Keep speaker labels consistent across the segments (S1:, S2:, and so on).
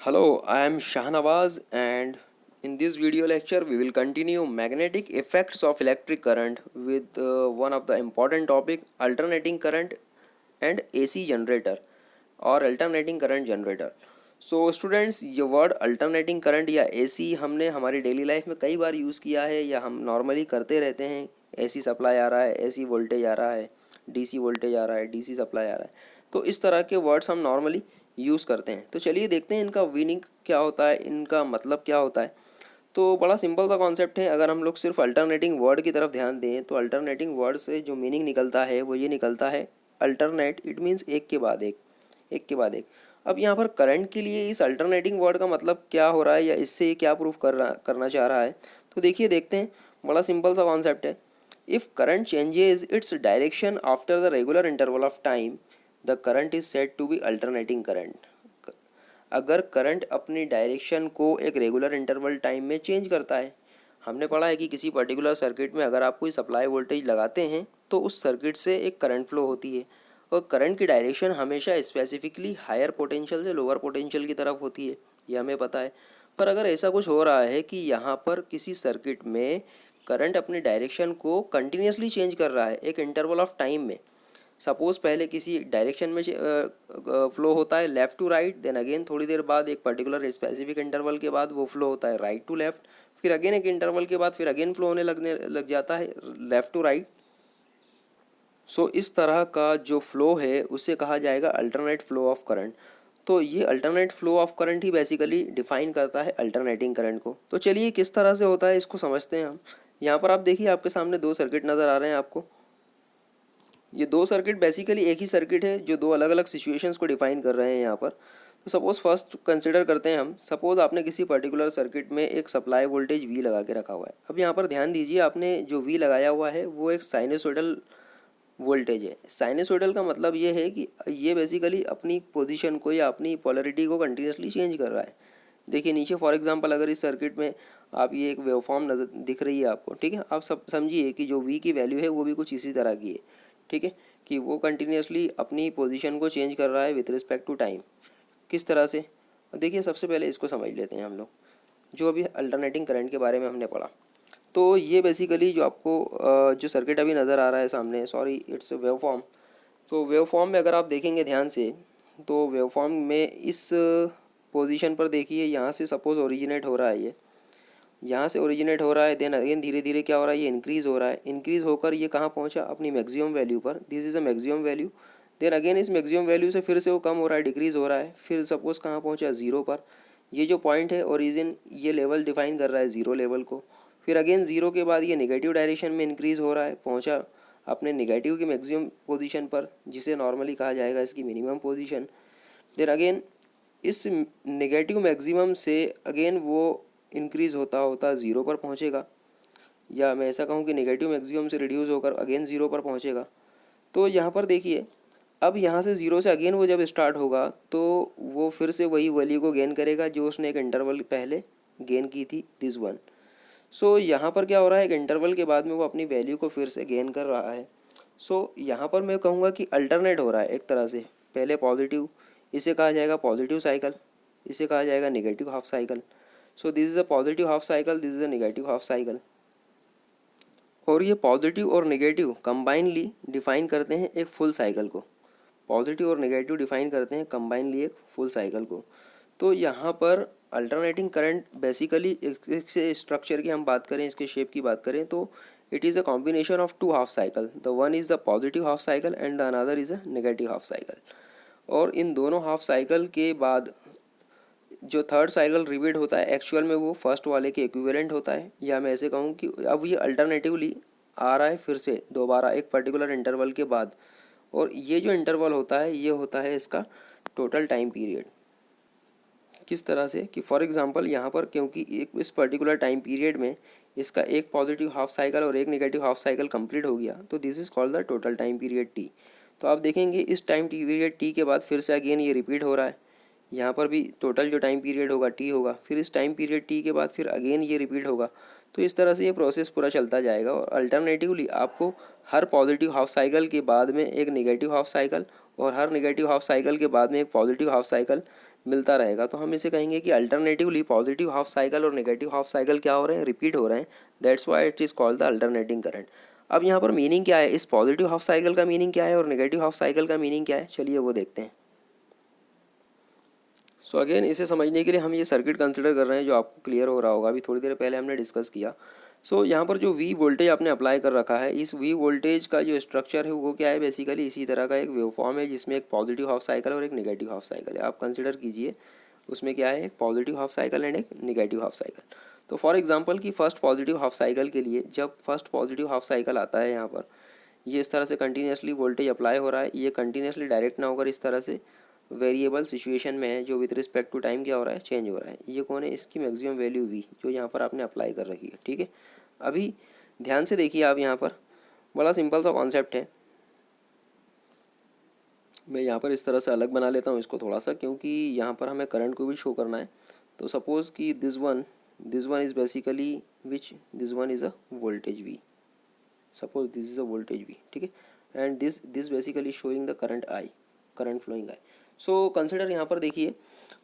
S1: Hello, I am Shahnawaz, and in this video lecture we will continue magnetic effects of electric current with one of the important topic alternating current and AC generator और alternating current generator. So students, ये word alternating current या AC हमने हमारी daily life में कई बार use किया है या हम नॉर्मली करते रहते हैं। एसी सप्लाई आ रहा है, एसी वोल्टेज आ रहा है, डीसी वोल्टेज आ रहा है, डीसी सप्लाई आ रहा है। तो इस तरह के वर्ड्स हम नॉर्मली यूज़ करते हैं। तो चलिए देखते हैं इनका मीनिंग क्या होता है, इनका मतलब क्या होता है। तो बड़ा सिंपल सा कॉन्सेप्ट है। अगर हम लोग सिर्फ अल्टरनेटिंग वर्ड की तरफ ध्यान दें तो अल्टरनेटिंग वर्ड से जो मीनिंग निकलता है वो ये निकलता है, अल्टरनेट इट मीन्स एक के बाद एक, एक के बाद एक। अब यहाँ पर करंट के लिए इस अल्टरनेटिंग वर्ड का मतलब क्या हो रहा है या इससे ये क्या प्रूफ करना चाह रहा है। तो देखिए देखते हैं, बड़ा सिंपल सा कॉन्सेप्ट है। If current changes its direction after the regular interval of time, the current is said to be alternating current. अगर करंट अपनी डायरेक्शन को एक रेगुलर इंटरवल टाइम में चेंज करता है, हमने पढ़ा है कि किसी पर्टिकुलर सर्किट में अगर आप कोई सप्लाई वोल्टेज लगाते हैं तो उस सर्किट से एक करंट फ्लो होती है और करंट की डायरेक्शन हमेशा स्पेसिफिकली हायर पोटेंशियल से लोअर पोटेंशियल की तरफ होती है, ये हमें पता है। पर अगर ऐसा कुछ हो रहा है कि यहाँ पर किसी सर्किट में करंट अपनी डायरेक्शन को कंटिन्यूसली चेंज कर रहा है एक इंटरवल ऑफ टाइम में, सपोज़ पहले किसी डायरेक्शन में फ्लो होता है left to right, then again थोड़ी देर बाद एक पर्टिकुलर स्पेसिफिक इंटरवल के बाद वो फ्लो होता है राइट टू लेफ़्ट, फिर अगेन एक इंटरवल के बाद फिर अगेन फ्लो होने लग जाता है लेफ़्ट टू राइट। सो इस तरह का जो फ्लो है उसे कहा जाएगा अल्टरनेट फ्लो ऑफ करंट। तो ये alternate flow of current he basically define करता है अल्टरनेटिंग करंट को। तो चलिए किस तरह से होता है इसको समझते हैं हम। यहाँ पर आप देखिए, आपके सामने दो सर्किट नज़र आ रहे हैं आपको। ये दो सर्किट बेसिकली एक ही सर्किट है जो दो अलग अलग सिचुएशंस को डिफाइन कर रहे हैं यहाँ पर। तो सपोज़ फर्स्ट कंसिडर करते हैं हम, सपोज़ आपने किसी पर्टिकुलर सर्किट में एक सप्लाई वोल्टेज वी लगा के रखा हुआ है। अब यहाँ पर ध्यान दीजिए, आपने जो वी लगाया हुआ है वो एक साइनसोइडल वोल्टेज है। साइनसोइडल का मतलब ये है कि ये बेसिकली अपनी पोजीशन को या अपनी पोलरिटी को कंटिन्यूसली चेंज कर रहा है। देखिए नीचे फॉर एग्जांपल, अगर इस सर्किट में आप ये एक वेवफॉर्म नजर दिख रही है आपको, ठीक है। आप सब समझिए कि जो वी की वैल्यू है वो भी कुछ इसी तरह की है, ठीक है, कि वो कंटिन्यूसली अपनी पोजीशन को चेंज कर रहा है विद रिस्पेक्ट टू टाइम। किस तरह से, देखिए सबसे पहले इसको समझ लेते हैं हम लोग, जो अभी अल्टरनेटिंग करंट के बारे में हमने पढ़ा। तो ये बेसिकली जो आपको जो सर्किट अभी नज़र आ रहा है सामने, सॉरी इट्स वेव फॉर्म। तो वेव फॉर्म में अगर आप देखेंगे ध्यान से, तो वेव फॉर्म में इस पोजीशन पर देखिए, यहाँ से सपोज ओरिजिनेट हो रहा है, ये यहाँ से ओरिजिनेट हो रहा है, देन अगेन धीरे धीरे क्या हो रहा है, ये इंक्रीज़ हो रहा है। इंक्रीज़ होकर ये कहाँ पहुँचा, अपनी मैक्सिमम वैल्यू पर। This is a maximum value. Then again इस मैक्सिमम वैल्यू से फिर से वो कम हो रहा है, डिक्रीज़ हो रहा है, फिर सपोज़ कहाँ पहुँचा, ज़ीरो पर। ये जो पॉइंट है ओरिजिन, ये लेवल डिफाइन कर रहा है ज़ीरो लेवल को। फिर अगेन ज़ीरो के बाद ये नेगेटिव डायरेक्शन में इंक्रीज़ हो रहा है, पहुँचा अपने नेगेटिव की मैक्सिमम पोजीशन पर, जिसे नॉर्मली कहा जाएगा इसकी मिनिमम पोजीशन। देन अगेन इस नेगेटिव मैक्सिमम से अगेन वो इंक्रीज़ होता होता ज़ीरो पर पहुँचेगा, या मैं ऐसा कहूँ कि नेगेटिव मैक्सिमम से रिड्यूस होकर अगेन ज़ीरो पर पहुँचेगा। तो यहाँ पर देखिए, अब यहाँ से ज़ीरो से अगेन वो जब स्टार्ट होगा तो वो फिर से वही वैल्यू को गेन करेगा जो उसने एक इंटरवल पहले गेन की थी, दिस वन। सो यहाँ पर क्या हो रहा है, एक इंटरवल के बाद में वो अपनी वैल्यू को फिर से गेन कर रहा है। सो यहाँ पर मैं कहूँगा कि अल्टरनेट हो रहा है एक तरह से, पहले पॉजिटिव, इसे कहा जाएगा पॉजिटिव साइकिल, इसे कहा जाएगा negative half cycle. So this is a positive half cycle, this is a negative half cycle. और ये पॉजिटिव और नेगेटिव कंबाइनली डिफाइन करते हैं एक फुल साइकिल को। पॉजिटिव और नेगेटिव डिफाइन करते हैं कंबाइनली एक फुल साइकिल को। तो यहाँ पर अल्टरनेटिंग करंट बेसिकली, इसके स्ट्रक्चर की हम बात करें, इसके शेप की बात करें, तो it is a combination of two half cycle. The one is the positive half cycle and the another is a negative half cycle. और इन दोनों हाफ साइकिल के बाद जो थर्ड साइकिल रिपीट होता है, एक्चुअल में वो फर्स्ट वाले के इक्विवेलेंट होता है। या मैं ऐसे कहूँ कि अब ये अल्टरनेटिवली आ रहा है फिर से दोबारा एक पर्टिकुलर इंटरवल के बाद, और ये जो इंटरवल होता है ये होता है इसका टोटल टाइम पीरियड। किस तरह से कि फॉर एग्जांपल यहाँ पर, क्योंकि एक इस पर्टिकुलर टाइम पीरियड में इसका एक पॉजिटिव हाफ साइकिल और एक नेगेटिव हाफ साइकिल कंप्लीट हो गया, तो this is called the total time period T. तो आप देखेंगे इस टाइम पीरियड टी के बाद फिर से अगेन ये रिपीट हो रहा है। यहाँ पर भी टोटल जो टाइम पीरियड होगा टी होगा, फिर इस टाइम पीरियड टी के बाद फिर अगेन ये रिपीट होगा। तो इस तरह से ये प्रोसेस पूरा चलता जाएगा और अल्टरनेटिवली आपको हर पॉजिटिव हाफ साइकिल के बाद में एक नेगेटिव हाफ साइकिल और हर नेगेटिव हाफ साइकिल के बाद में एक पॉजिटिव हाफ साइकिल मिलता रहेगा, तो हम इसे कहेंगे कि अल्टरनेटिवली पॉजिटिव हाफ साइकिल और नेगेटिव हाफ साइकिल क्या हो रहे हैं, रिपीट हो रहे हैं। That's why it is called the alternating current. अब यहाँ पर मीनिंग क्या है, इस पॉजिटिव हाफ साइकिल का मीनिंग क्या है और नेगेटिव हाफ साइकिल का मीनिंग क्या है, चलिए वो देखते हैं। सो अगेन इसे समझने के लिए हम ये सर्किट कंसिडर कर रहे हैं, जो आपको क्लियर हो रहा होगा, अभी थोड़ी देर पहले हमने डिस्कस किया। सो यहाँ पर जो V वोल्टेज आपने अप्लाई कर रखा है, इस V वोल्टेज का जो स्ट्रक्चर है वो क्या है, बेसिकली इसी तरह का एक वेवफॉर्म है, जिसमें एक पॉजिटिव हाफ साइकिल और एक नेगेटिव हाफ साइकिल है। आप कंसिडर कीजिए उसमें क्या है, एक पॉजिटिव हाफ साइकिल एंड एक नेगेटिव हाफ साइकिल। तो फॉर एग्जांपल कि फर्स्ट पॉजिटिव हाफ साइकिल के लिए, जब फर्स्ट पॉजिटिव हाफ साइकिल आता है, यहाँ पर ये इस तरह से कंटिन्यूसली वोल्टेज अप्लाई हो रहा है, ये कंटिन्यूसली डायरेक्ट ना होकर इस तरह से वेरिएबल सिचुएशन में है, जो विद रिस्पेक्ट टू टाइम क्या हो रहा है, चेंज हो रहा है। ये कौन है, इसकी मैक्सिमम वैल्यू V, जो यहाँ पर आपने अप्लाई कर रखी है, ठीक है। अभी ध्यान से देखिए आप, यहाँ पर बड़ा सिंपल सा कॉन्सेप्ट है। मैं यहाँ पर इस तरह से अलग बना लेता हूँ इसको थोड़ा सा, क्योंकि यहाँ पर हमें करंट को भी शो करना है। तो सपोज़ कि this one is basically which, this one is a voltage V, suppose this is a voltage V, ठीक है, and this basically showing the current I, current flowing I। So consider यहाँ पर देखिए,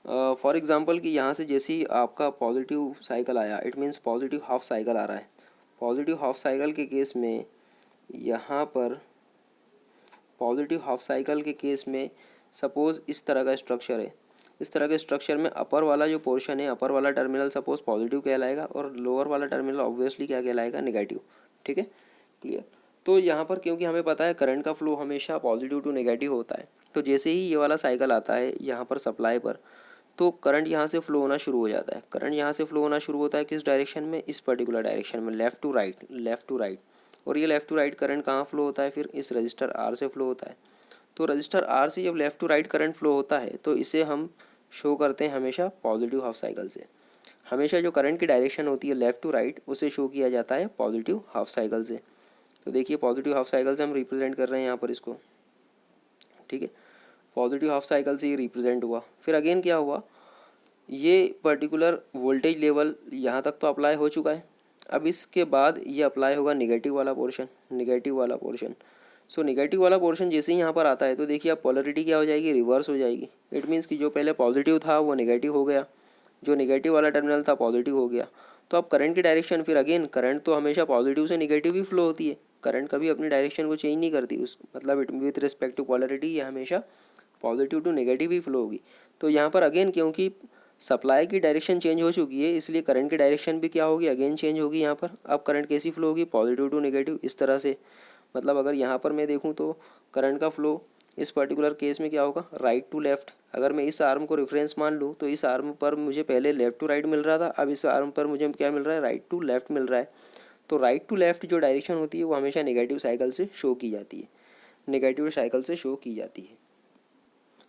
S1: for example कि यहाँ से जैसे ही आपका पॉजिटिव साइकिल आया, it means positive half cycle आ रहा है। पॉजिटिव हाफ साइकिल के केस में, यहाँ पर पॉजिटिव हाफ साइकिल के केस में सपोज़ इस तरह का स्ट्रक्चर है। इस तरह के स्ट्रक्चर में अपर वाला जो पोर्शन है, अपर वाला टर्मिनल सपोज पॉजिटिव कहलाएगा और लोअर वाला टर्मिनल ऑब्वियसली क्या कहलाएगा, नेगेटिव, ठीक है, क्लियर। तो यहाँ पर क्योंकि हमें पता है करंट का फ्लो हमेशा पॉजिटिव टू नेगेटिव होता है, तो जैसे ही ये वाला साइकिल आता है यहाँ पर सप्लाई पर, तो करंट यहाँ से फ्लो होना शुरू हो जाता है। करंट यहाँ से फ्लो होना शुरू होता है किस डायरेक्शन में, इस पर्टिकुलर डायरेक्शन में, left to right, left to right. और ये लेफ़्ट टू राइट करंट कहाँ फ्लो होता है, फिर इस रजिस्टर R से फ्लो होता है। तो रजिस्टर R से जब left to right current flow होता है, तो इसे हम शो करते हैं हमेशा पॉजिटिव हाफ साइकिल से। हमेशा जो करंट की डायरेक्शन होती है लेफ़्ट टू राइट, उसे शो किया जाता है पॉजिटिव हाफ साइकिल से। तो देखिए पॉजिटिव हाफ साइकिल से हम रिप्रेजेंट कर रहे हैं यहाँ पर इसको, ठीक है, पॉजिटिव हाफ साइकिल से ये रिप्रेजेंट हुआ। फिर अगेन क्या हुआ, ये पर्टिकुलर वोल्टेज लेवल यहाँ तक तो अप्लाई हो चुका है। अब इसके बाद ये अप्लाई होगा नेगेटिव वाला पोर्शन, नेगेटिव वाला पोर्शन। सो नेगेटिव वाला पोर्शन जैसे ही यहाँ पर आता है, तो देखिए अब पोलरिटी क्या हो जाएगी, रिवर्स हो जाएगी। इट मीन्स कि जो पहले पॉजिटिव था वो नेगेटिव हो गया, जो नेगेटिव वाला टर्मिनल था पॉजिटिव हो गया। तो अब करंट की डायरेक्शन, फिर अगेन करंट तो हमेशा पॉजिटिव से नेगेटिव ही फ्लो होती है, करंट कभी अपनी डायरेक्शन को चेंज नहीं करती, उस मतलब it with respect to polarity ये हमेशा पॉजिटिव टू नेगेटिव ही फ्लो होगी। तो यहाँ पर अगेन क्योंकि सप्लाई की डायरेक्शन चेंज हो चुकी है, इसलिए करंट की डायरेक्शन भी क्या होगी, अगेन चेंज होगी। यहाँ पर अब करंट कैसी फ्लो होगी, पॉजिटिव टू नेगेटिव, इस तरह से। मतलब अगर यहाँ पर मैं देखूँ तो करंट का फ्लो इस पर्टिकुलर केस में क्या होगा, राइट टू लेफ्ट। अगर मैं इस आर्म को रेफरेंस मान लूँ, तो इस आर्म पर मुझे पहले लेफ्ट टू राइट मिल रहा था, अब इस आर्म पर मुझे क्या मिल रहा है, राइट टू लेफ्ट मिल रहा है। तो राइट टू लेफ्ट जो डायरेक्शन होती है वो हमेशा नेगेटिव साइकिल से शो की जाती है, नेगेटिव साइकिल से शो की जाती है।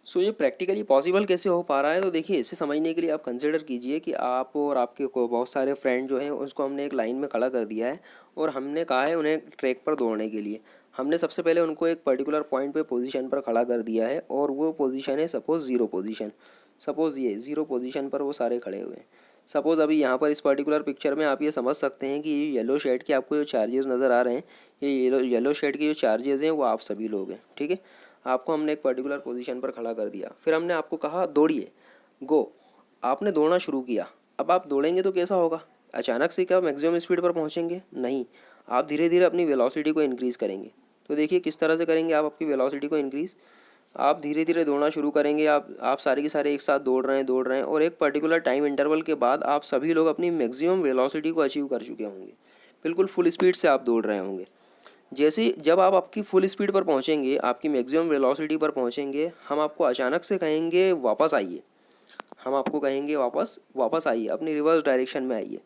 S1: सो ये प्रैक्टिकली पॉसिबल कैसे हो पा रहा है, तो देखिए इसे समझने के लिए आप कंसिडर कीजिए कि आप और आपके को बहुत सारे फ्रेंड जो हैं उसको हमने एक लाइन में खड़ा कर दिया है, और हमने कहा है उन्हें ट्रैक पर दौड़ने के लिए। हमने सबसे पहले उनको एक पर्टिकुलर पॉइंट पे पोजीशन पर खड़ा कर दिया है, और वो पोजीशन है सपोज़ ज़ीरो पोजीशन। सपोज़ ये ज़ीरो पोजीशन पर वो सारे खड़े हुए हैं। सपोज़ अभी यहाँ पर इस पर्टिकुलर पिक्चर में आप ये समझ सकते हैं कि ये येलो शेड के आपको जो चार्जेस नज़र आ रहे हैं, ये येलो शेड के जो चार्जेस हैं वो आप सभी लोग हैं, ठीक है। आपको हमने एक पर्टिकुलर पोजीशन पर खड़ा कर दिया, फिर हमने आपको कहा दौड़िए, गो। आपने दौड़ना शुरू किया। अब आप दौड़ेंगे तो कैसा होगा, अचानक से क्या मैक्सिमम स्पीड पर पहुंचेंगे, नहीं, आप धीरे धीरे अपनी वेलोसिटी को इंक्रीज़ करेंगे। तो देखिए किस तरह से करेंगे आप आपकी वेलोसिटी को इंक्रीज़, आप धीरे धीरे दौड़ना शुरू करेंगे। आप सारे के सारे एक साथ दौड़ रहे हैं, और एक पर्टिकुलर टाइम इंटरवल के बाद आप सभी लोग अपनी मैक्सिमम वेलोसिटी को अचीव कर चुके होंगे, बिल्कुल फुल स्पीड से आप दौड़ रहे होंगे। जैसे जब आप आपकी फुल स्पीड पर पहुंचेंगे, आपकी मैक्सिमम वेलोसिटी पर पहुंचेंगे, हम आपको अचानक से कहेंगे वापस आइए। हम आपको कहेंगे वापस आइए, अपनी रिवर्स डायरेक्शन में आइए।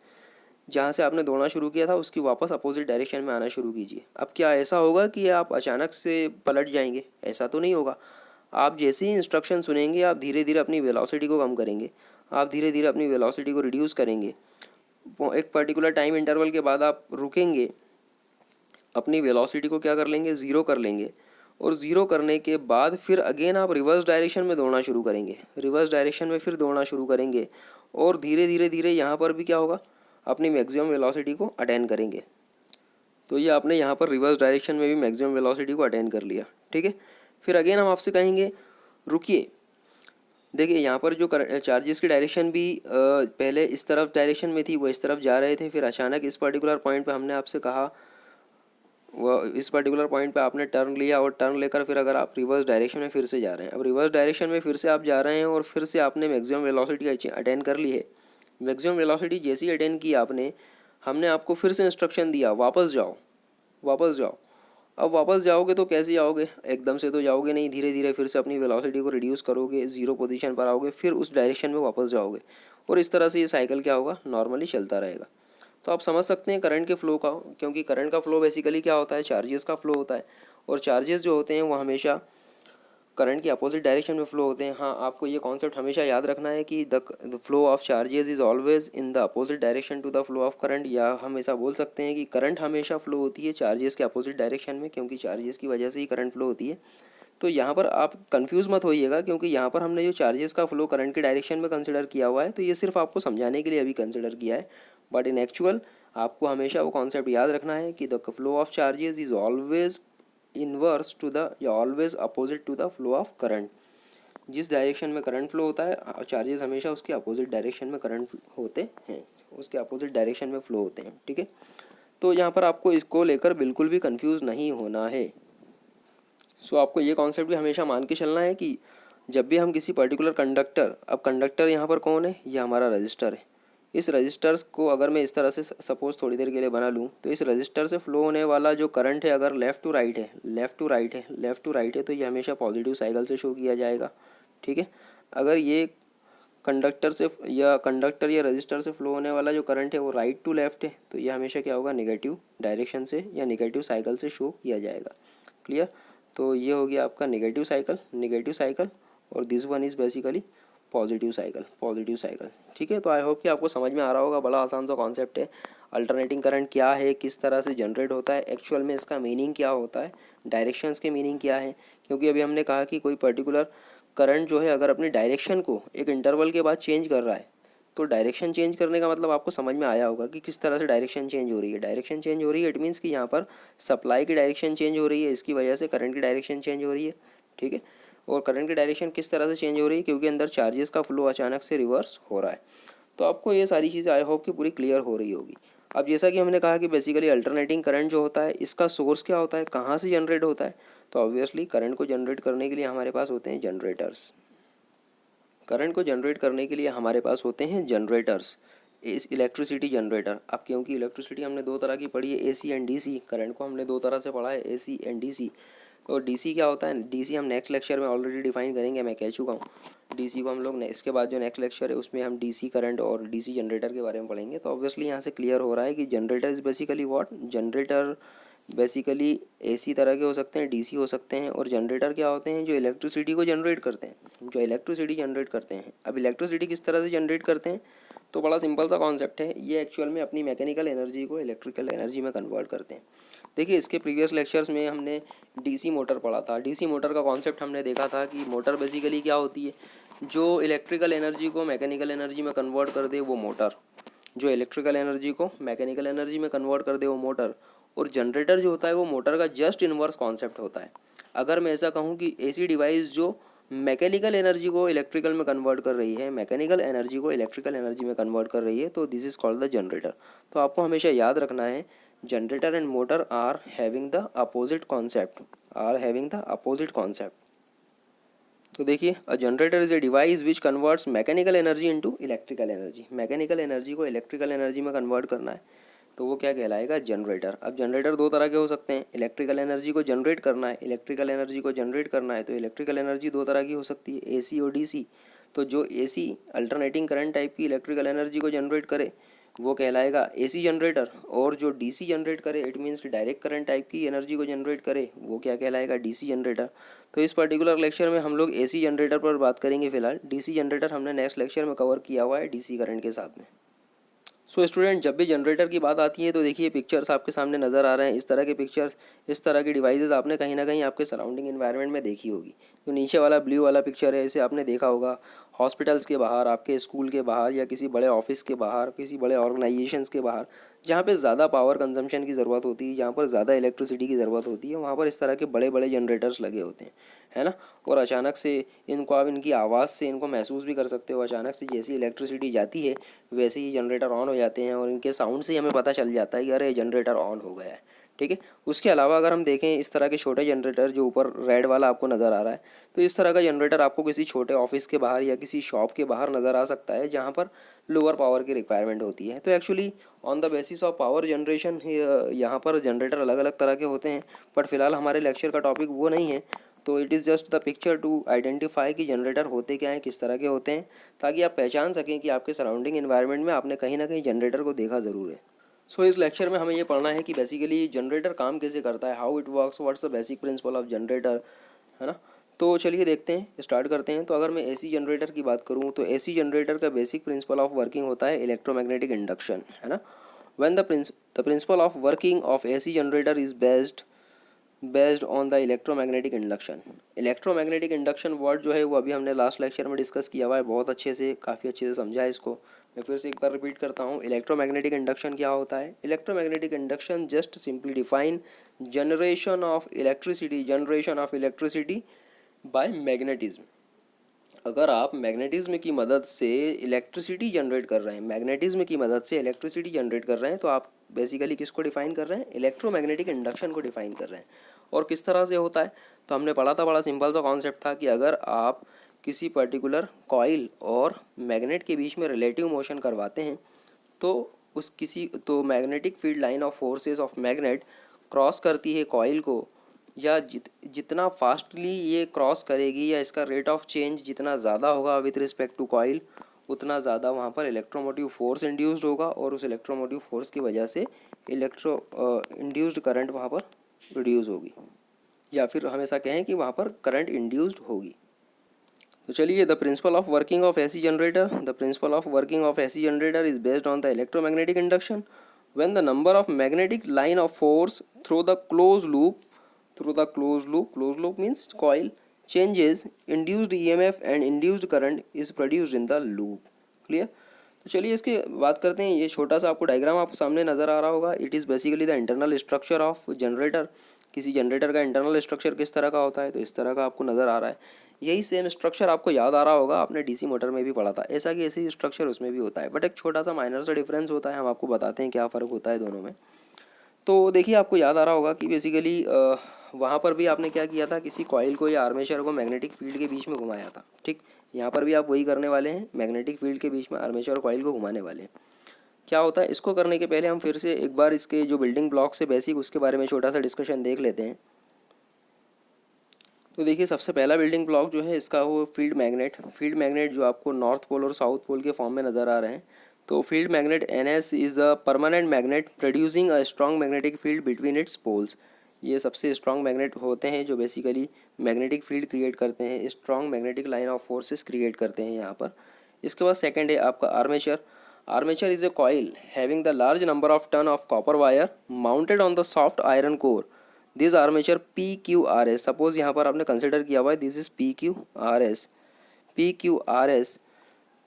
S1: जहाँ से आपने दौड़ना शुरू किया था उसकी वापस अपोजिट डायरेक्शन में आना शुरू कीजिए। अब क्या ऐसा होगा कि आप अचानक से पलट जाएंगे, ऐसा तो नहीं होगा। आप जैसे ही इंस्ट्रक्शन सुनेंगे, आप धीरे धीरे अपनी वेलोसिटी को कम करेंगे, आप धीरे धीरे अपनी वेलोसिटी को रिड्यूस करेंगे। एक पर्टिकुलर टाइम इंटरवल के बाद आप रुकेंगे, अपनी वेलोसिटी को क्या कर लेंगे, ज़ीरो कर लेंगे, और ज़ीरो करने के बाद फिर अगेन आप रिवर्स डायरेक्शन में दौड़ना शुरू करेंगे, रिवर्स डायरेक्शन में फिर दौड़ना शुरू करेंगे, और धीरे धीरे धीरे यहाँ पर भी क्या होगा, अपनी मैक्सिमम वेलोसिटी को अटेन करेंगे। तो ये आपने यहाँ पर रिवर्स डायरेक्शन में भी मैक्सिमम वेलोसिटी को अटेन कर लिया, ठीक है। फिर अगेन हम आपसे कहेंगे रुकिए, देखिए यहाँ पर जो चार्जेस की डायरेक्शन भी पहले इस तरफ डायरेक्शन में थी, वो इस तरफ जा रहे थे, फिर अचानक इस पर्टिकुलर पॉइंट पे हमने आपसे कहा, वो इस पर्टिकुलर पॉइंट पे आपने टर्न लिया और टर्न लेकर फिर अगर आप रिवर्स डायरेक्शन में फिर से जा रहे हैं, अब रिवर्स डायरेक्शन में फिर से आप जा रहे हैं और फिर से आपने मैक्सिमम वेलोसिटी अटेन कर ली है। मैक्सिमम वेलोसिटी जैसी अटेन की आपने, हमने आपको फिर से इंस्ट्रक्शन दिया वापस जाओ, वापस जाओ। अब वापस जाओगे तो कैसे जाओगे, एकदम से तो जाओगे नहीं, धीरे धीरे फिर से अपनी वेलोसिटी को रिड्यूस करोगे, जीरो पोजीशन पर आओगे, फिर उस डायरेक्शन में वापस जाओगे, और इस तरह से ये साइकिल क्या होगा, नॉर्मली चलता रहेगा। तो आप समझ सकते हैं करंट के फ्लो का, क्योंकि करंट का फ्लो बेसिकली क्या होता है, चार्जेस का फ्लो होता है, और चार्जेस जो होते हैं वो हमेशा करंट की अपोजिट डायरेक्शन में फ्लो होते हैं। हाँ, आपको ये कॉन्सेप्ट हमेशा याद रखना है कि the flow of charges is always in the opposite direction to the flow of current, या हम ऐसा बोल सकते हैं कि करंट हमेशा फ्लो होती है चार्जेस के अपोजिट डायरेक्शन में, क्योंकि चार्जेस की वजह से ही करंट फ्लो होती है। तो यहाँ पर आप कंफ्यूज मत होइएगा, क्योंकि यहाँ पर हमने जो चार्जेस का फ्लो करंट के डायरेक्शन में कंसिडर किया हुआ है, तो ये सिर्फ आपको समझाने के लिए अभी कंसिडर किया है, बट इन एक्चुअल आपको हमेशा वो कॉन्सेप्ट याद रखना है कि the flow of charges is always inverse to the, या always opposite to the flow of current. जिस डायरेक्शन में करंट फ्लो होता है, चार्जेस हमेशा उसके अपोजिट डायरेक्शन में करंट होते हैं, उसके अपोजिट डायरेक्शन में फ्लो होते हैं, ठीक है। तो यहाँ पर आपको इसको लेकर बिल्कुल भी कंफ्यूज नहीं होना है। सो आपको ये कॉन्सेप्ट भी हमेशा मान के चलना है कि जब भी हम किसी पर्टिकुलर कंडक्टर, अब कंडक्टर यहाँ पर कौन है, ये हमारा रजिस्टर है, इस रजिस्टर को अगर मैं इस तरह से सपोज थोड़ी देर के लिए बना लूँ, तो इस रजिस्टर से फ्लो होने वाला जो करंट है, अगर लेफ़्ट टू राइट है, लेफ़्ट टू राइट है, लेफ़्ट टू राइट है, तो ये हमेशा पॉजिटिव साइकिल से शो किया जाएगा, ठीक है। अगर ये कंडक्टर या रजिस्टर से फ्लो होने वाला जो करंट है वो राइट टू लेफ्ट है, तो ये हमेशा क्या होगा, नेगेटिव डायरेक्शन से या नेगेटिव साइकिल से शो किया जाएगा। क्लियर। तो ये हो गया आपका नेगेटिव साइकिल, नेगेटिव साइकिल, और this one is basically positive cycle, positive cycle, ठीक है। तो आई होप कि आपको समझ में आ रहा होगा, बड़ा आसान सा कॉन्सेप्ट है। अल्टरनेटिंग करंट क्या है, किस तरह से जनरेट होता है, एक्चुअल में इसका मीनिंग क्या होता है, डायरेक्शंस के मीनिंग क्या है, क्योंकि अभी हमने कहा कि कोई पर्टिकुलर करंट जो है अगर अपनी डायरेक्शन को एक इंटरवल के बाद चेंज कर रहा है, तो डायरेक्शन चेंज करने का मतलब आपको समझ में आया होगा कि किस तरह से डायरेक्शन चेंज हो रही है। डायरेक्शन चेंज हो रही है, इट मीन्स कि यहाँ पर सप्लाई की डायरेक्शन चेंज हो रही है, इसकी वजह से करंट की डायरेक्शन चेंज हो रही है, ठीक है। और करंट की डायरेक्शन किस तरह से चेंज हो रही है, क्योंकि अंदर चार्जेस का फ्लो अचानक से रिवर्स हो रहा है। तो आपको ये सारी चीज़ें आई होप कि पूरी क्लियर हो रही होगी। अब जैसा कि हमने कहा कि बेसिकली अल्टरनेटिंग करंट जो होता है, इसका सोर्स क्या होता है, कहाँ से जनरेट होता है, तो ऑब्वियसली करंट को जनरेट करने के लिए हमारे पास होते हैं जनरेटर्स। करंट को जनरेट करने के लिए हमारे पास होते हैं जनरेटर्स, इस इलेक्ट्रिसिटी जनरेटर। अब क्योंकि इलेक्ट्रिसिटी हमने दो तरह की पढ़ी है, एसी एंड डीसी, करंट को हमने दो तरह से पढ़ा है, एसी एंड डीसी। और डीसी क्या होता है, डीसी हम नेक्स्ट लेक्चर में ऑलरेडी डिफाइन करेंगे, मैं कह चुका हूँ। डीसी को हम लोग इसके बाद जो नेक्स्ट लेक्चर है उसमें हम डीसी करंट और डीसी जनरेटर के बारे में पढ़ेंगे। तो ऑब्वियसली यहाँ से क्लियर हो रहा है कि generator is basically what, generator basically AC तरह के हो सकते हैं, डीसी हो सकते हैं, और जनरेटर क्या होते हैं, जो इलेक्ट्रिसिटी को जनरेट करते हैं, जो इलेक्ट्रिसिटी जनरेट करते हैं। अब इलेक्ट्रिसिटी किस तरह से जनरेट करते हैं, तो बड़ा सिंपल सा कॉन्सेप्ट है, ये एक्चुअल में अपनी मैकेनिकल एनर्जी को इलेक्ट्रिकल एनर्जी में कन्वर्ट करते हैं। देखिए इसके प्रीवियस लेक्चर्स में हमने डीसी मोटर पढ़ा था। डीसी मोटर का कॉन्सेप्ट हमने देखा था कि मोटर बेसिकली क्या होती है, जो इलेक्ट्रिकल एनर्जी को मैकेनिकल एनर्जी में कन्वर्ट कर दे वो मोटर, जो इलेक्ट्रिकल एनर्जी को मैकेनिकल एनर्जी में कन्वर्ट कर दे वो मोटर। और जनरेटर जो होता है वो मोटर का जस्ट इन्वर्स कॉन्सेप्ट होता है। अगर मैं ऐसा कहूँ कि ऐसी डिवाइस जो मैकेनिकल एनर्जी को इलेक्ट्रिकल में कन्वर्ट कर रही है, मैकेनिकल एनर्जी को इलेक्ट्रिकल एनर्जी में कन्वर्ट कर रही है, तो this is called the generator. तो आपको हमेशा याद रखना है, generator and motor are having the opposite concept, are having the opposite concept. तो देखिए, a generator is a device which converts mechanical energy into electrical energy. Mechanical energy को electrical energy में कन्वर्ट करना है, तो वो क्या कहलाएगा, जनरेटर। अब जनरेटर दो तरह के हो सकते हैं, इलेक्ट्रिकल एनर्जी को जनरेट करना है, इलेक्ट्रिकल एनर्जी को जनरेट करना है, तो इलेक्ट्रिकल एनर्जी दो तरह की हो सकती है, एसी और डीसी। तो जो एसी अल्टरनेटिंग करंट टाइप की इलेक्ट्रिकल एनर्जी को जनरेट करे वो कहलाएगा एसी जनरेटर, और जो डीसी जनरेट करे, इट मीन्स कि डायरेक्ट करंट टाइप की एनर्जी को जनरेट करे, वो क्या कहलाएगा, डीसी जनरेटर। तो इस पर्टिकुलर लेक्चर में हम लोग एसी जनरेटर पर बात करेंगे फिलहाल। डीसी जनरेटर हमने नेक्स्ट लेक्चर में कवर किया हुआ है डीसी करंट के साथ में। सो स्टूडेंट, जब भी जनरेटर की बात आती है तो देखिए पिक्चर्स आपके सामने नज़र आ रहे हैं, इस तरह के पिक्चर्स, इस तरह के डिवाइसेस आपने कहीं ना कहीं आपके सराउंडिंग एनवायरनमेंट में देखी होगी। जो नीचे वाला ब्लू वाला पिक्चर है, इसे आपने देखा होगा हॉस्पिटल्स के बाहर, आपके स्कूल के बाहर, या किसी बड़े ऑफिस के बाहर, किसी बड़े ऑर्गेनाइजेशंस के बाहर, जहाँ पे ज़्यादा पावर कंजम्पशन की ज़रूरत होती है, जहाँ पर ज़्यादा इलेक्ट्रिसिटी की ज़रूरत होती है, वहाँ पर इस तरह के बड़े बड़े जनरेटर्स लगे होते हैं, है ना। और अचानक से इनको आप इनकी आवाज़ से इनको महसूस भी कर सकते हो। अचानक से जैसी इलेक्ट्रिसिटी जाती है वैसे ही जनरेटर ऑन हो जाते हैं और इनके साउंड से ही हमें पता चल जाता है कि अरे जनरेटर ऑन हो गया है, ठीक है। उसके अलावा अगर हम देखें इस तरह के छोटे जनरेटर जो ऊपर रेड वाला आपको नज़र आ रहा है, तो इस तरह का जनरेटर आपको किसी छोटे ऑफिस के बाहर या किसी शॉप के बाहर नज़र आ सकता है जहाँ पर लोअर पावर की रिक्वायरमेंट होती है। तो actually on the basis of power generation यहाँ पर जनरेटर अलग अलग तरह के होते हैं, बट फिलहाल हमारे लेक्चर का टॉपिक वो नहीं है। तो it is just the picture to identify कि जनरेटर होते क्या हैं, किस तरह के होते हैं, ताकि आप पहचान सकें कि आपके सराउंडिंग इन्वायरमेंट में आपने कहीं ना कहीं जनरेटर को देखा ज़रूर है। सो इस लेक्चर में हमें ये पढ़ना है कि बेसिकली जनरेटर काम कैसे करता है, how it works, what's the basic principle of generator, है ना। तो चलिए देखते हैं, स्टार्ट करते हैं। तो अगर मैं एसी जनरेटर की बात करूं तो एसी जनरेटर का बेसिक प्रिंसिपल ऑफ वर्किंग होता है इलेक्ट्रोमैग्नेटिक इंडक्शन, है ना। When the principle of working of AC generator is based on the electromagnetic induction. Electromagnetic induction word जो है वो अभी हमने लास्ट लेक्चर में डिस्कस किया हुआ है, बहुत अच्छे से, काफ़ी अच्छे से समझा है इसको। मैं फिर से एक बार रिपीट करता हूँ, इलेक्ट्रोमैग्नेटिक इंडक्शन क्या होता है। Electromagnetic induction just simply define generation of electricity bye magnetism. अगर आप मैग्नेटिज्म की मदद से इलेक्ट्रिसिटी जनरेट कर रहे हैं, मैग्नेटिज्म की मदद से इलेक्ट्रिसिटी जनरेट कर रहे हैं, तो आप बेसिकली किसको डिफाइन कर रहे हैं, इलेक्ट्रोमैग्नेटिक इंडक्शन को डिफाइन कर रहे हैं। और किस तरह से होता है, तो हमने पढ़ा था, बड़ा सिंपल सा कॉन्सेप्ट था कि अगर आप किसी पर्टिकुलर कॉइल और मैग्नेट के बीच में रिलेटिव मोशन करवाते हैं तो तो magnetic field line of forces of magnet cross करती है कॉइल को, या जितना फास्टली ये क्रॉस करेगी या इसका रेट ऑफ चेंज जितना ज़्यादा होगा विथ रिस्पेक्ट टू कॉइल, उतना ज़्यादा वहाँ पर इलेक्ट्रोमोटिव फोर्स इंड्यूस्ड होगा और उस इलेक्ट्रोमोटिव फोर्स की वजह से इंड्यूस्ड करंट वहाँ पर रिड्यूस होगी, या फिर हमेशा कहें कि वहाँ पर करंट इंड्यूस्ड होगी। तो चलिए, the principle of working of AC generator is based on the electromagnetic induction when the number of magnetic line of force through the closed loop means coil changes, induced EMF and induced current is produced in the loop. Clear? तो चलिए इसके बात करते हैं। ये छोटा सा आपको डायग्राम आपको सामने नज़र आ रहा होगा। It is basically the internal structure of generator. किसी जनरेटर का इंटरनल स्ट्रक्चर किस तरह का होता है, तो इस तरह का आपको नज़र आ रहा है। यही सेम स्ट्रक्चर आपको याद आ रहा होगा, आपने डीसी मोटर में भी पढ़ा था, ऐसा कि ऐसी स्ट्रक्चर उसमें भी होता है, बट एक छोटा सा माइनर सा डिफरेंस होता है। हम आपको बताते हैं क्या फ़र्क होता है दोनों में। तो देखिए, आपको याद आ रहा होगा कि बेसिकली वहाँ पर भी आपने क्या किया था, किसी कॉइल को या आर्मेचर को मैग्नेटिक फील्ड के बीच में घुमाया था, ठीक। यहाँ पर भी आप वही करने वाले हैं, मैग्नेटिक फील्ड के बीच में आर्मेचर और कॉइल को घुमाने वाले हैं। क्या होता है, इसको करने के पहले हम फिर से एक बार इसके जो बिल्डिंग ब्लॉक्स है बेसिक, उसके बारे में छोटा सा डिस्कशन देख लेते हैं। तो देखिए, सबसे पहला बिल्डिंग ब्लॉक जो है इसका वो फील्ड मैग्नेट जो आपको नॉर्थ पोल और साउथ पोल के फॉर्म में नज़र आ रहे हैं। तो field magnet NS is a permanent magnet producing a strong magnetic field between its poles. ये सबसे स्ट्रॉन्ग मैग्नेट होते हैं जो बेसिकली मैग्नेटिक फील्ड क्रिएट करते हैं, strong magnetic line of forces create करते हैं यहाँ पर। इसके बाद सेकंड है आपका armature is a coil having the large number of turn off copper wire mounted on the soft iron core. This armature PQRS, suppose यहाँ पर आपने कंसिडर किया हुआ है, this is PQRS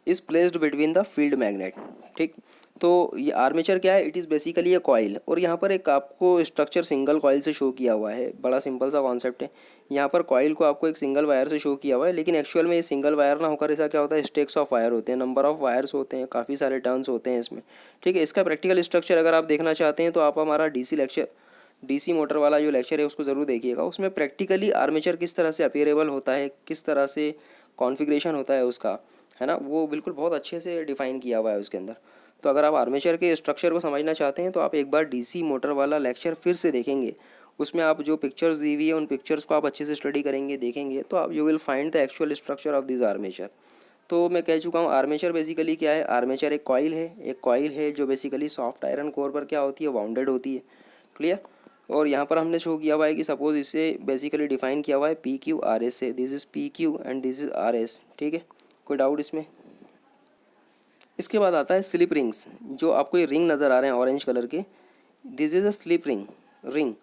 S1: is placed between the field magnet, ठीक। तो ये armature क्या है, it is basically A coil, और यहाँ पर एक आपको स्ट्रक्चर सिंगल कॉइल से शो किया हुआ है। बड़ा सिंपल सा कॉन्सेप्ट है। यहाँ पर कॉइल को आपको एक सिंगल वायर से शो किया हुआ है, लेकिन एक्चुअल में ये सिंगल वायर ना होकर ऐसा क्या होता है, स्टेक्स ऑफ वायर होते हैं, नंबर ऑफ वायर्स होते हैं, काफ़ी सारे टर्न्स होते हैं इसमें, ठीक है। इसका प्रैक्टिकल स्ट्रक्चर अगर आप देखना चाहते हैं तो आप हमारा डीसी मोटर वाला जो लेक्चर है उसको ज़रूर देखिएगा। उसमें प्रैक्टिकली आर्मेचर किस तरह से अपीयरेबल होता है, किस तरह से कॉन्फ़िगरेशन होता है उसका, है ना, वो बिल्कुल बहुत अच्छे से डिफ़ाइन किया हुआ है उसके अंदर। तो अगर आप आर्मेचर के स्ट्रक्चर को समझना चाहते हैं तो आप एक बार डीसी मोटर वाला लेक्चर फिर से देखेंगे। उसमें आप जो पिक्चर्स दी हुई है उन पिक्चर्स को आप अच्छे से स्टडी करेंगे, देखेंगे, तो आप you will find the actual structure of this armature. तो मैं कह चुका हूँ आर्मेचर बेसिकली क्या है। आर्मेचर एक कॉइल है जो बेसिकली सॉफ्ट आयरन कोर पर क्या होती है, वाउंडेड होती है। क्लियर। और यहाँ पर हमने शो किया हुआ है कि सपोज इसे बेसिकली डिफाइन किया हुआ है PQRS से। This is PQ and this is RS, ठीक है। कोई डाउट इसमें? इसके बाद आता है स्लिप रिंग्स। जो आपको ये रिंग नज़र आ रहे हैं ऑरेंज कलर के, this is a slip ring.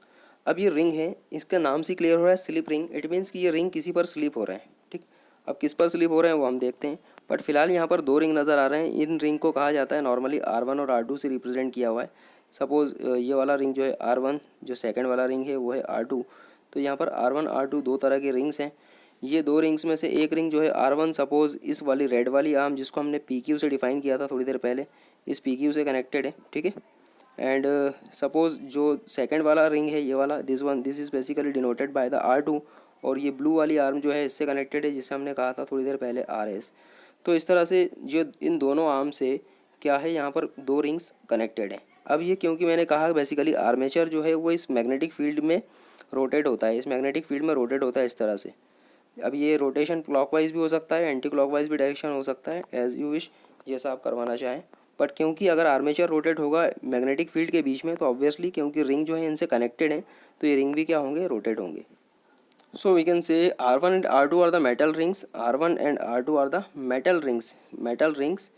S1: अब ये रिंग है, इसका नाम से क्लियर हो रहा है स्लिप रिंग। इट मीन्स कि ये रिंग किसी पर स्लिप हो रहा है, ठीक। अब किस पर स्लिप हो रहे हैं वो हम देखते हैं, बट फिलहाल यहाँ पर दो रिंग नज़र आ रहे हैं। इन रिंग को कहा जाता है नॉर्मली R1 और R2 से रिप्रेजेंट किया हुआ है। सपोज़ ये वाला रिंग जो है R1, जो सेकंड वाला रिंग है वो है R2। तो यहाँ पर R1 R2 दो तरह के रिंग्स हैं। ये दो रिंग्स में से एक रिंग जो है R1 सपोज़ इस वाली रेड वाली आर्म जिसको हमने PQ से डिफ़ाइन किया था थोड़ी देर पहले, इस PQ से कनेक्टेड है, ठीक है। एंड सपोज़ जो सेकंड वाला रिंग है ये वाला, this is basically denoted by the R2, और ये ब्लू वाली आर्म जो है इससे कनेक्टेड है, जिससे हमने कहा था थोड़ी देर पहले RS। तो इस तरह से जो इन दोनों आर्म से क्या है, यहाँ पर दो रिंग्स कनेक्टेड हैं। अब ये क्योंकि मैंने कहा बेसिकली आर्मेचर जो है वो इस मैग्नेटिक फील्ड में रोटेट होता है, इस मैग्नेटिक फील्ड में रोटेट होता है इस तरह से। अब ये रोटेशन क्लॉकवाइज भी हो सकता है, एंटी क्लॉकवाइज भी डायरेक्शन हो सकता है, एज यू विश, जैसा आप करवाना चाहें। बट क्योंकि अगर आर्मेचर रोटेट होगा मैग्नेटिक फील्ड के बीच में, तो ऑब्वियसली क्योंकि रिंग जो है इनसे कनेक्टेड है, तो ये रिंग भी क्या होंगे, रोटेट होंगे। So we can say R1 and R2 are the metal rings. R1 and R2 are the metal rings. Metal rings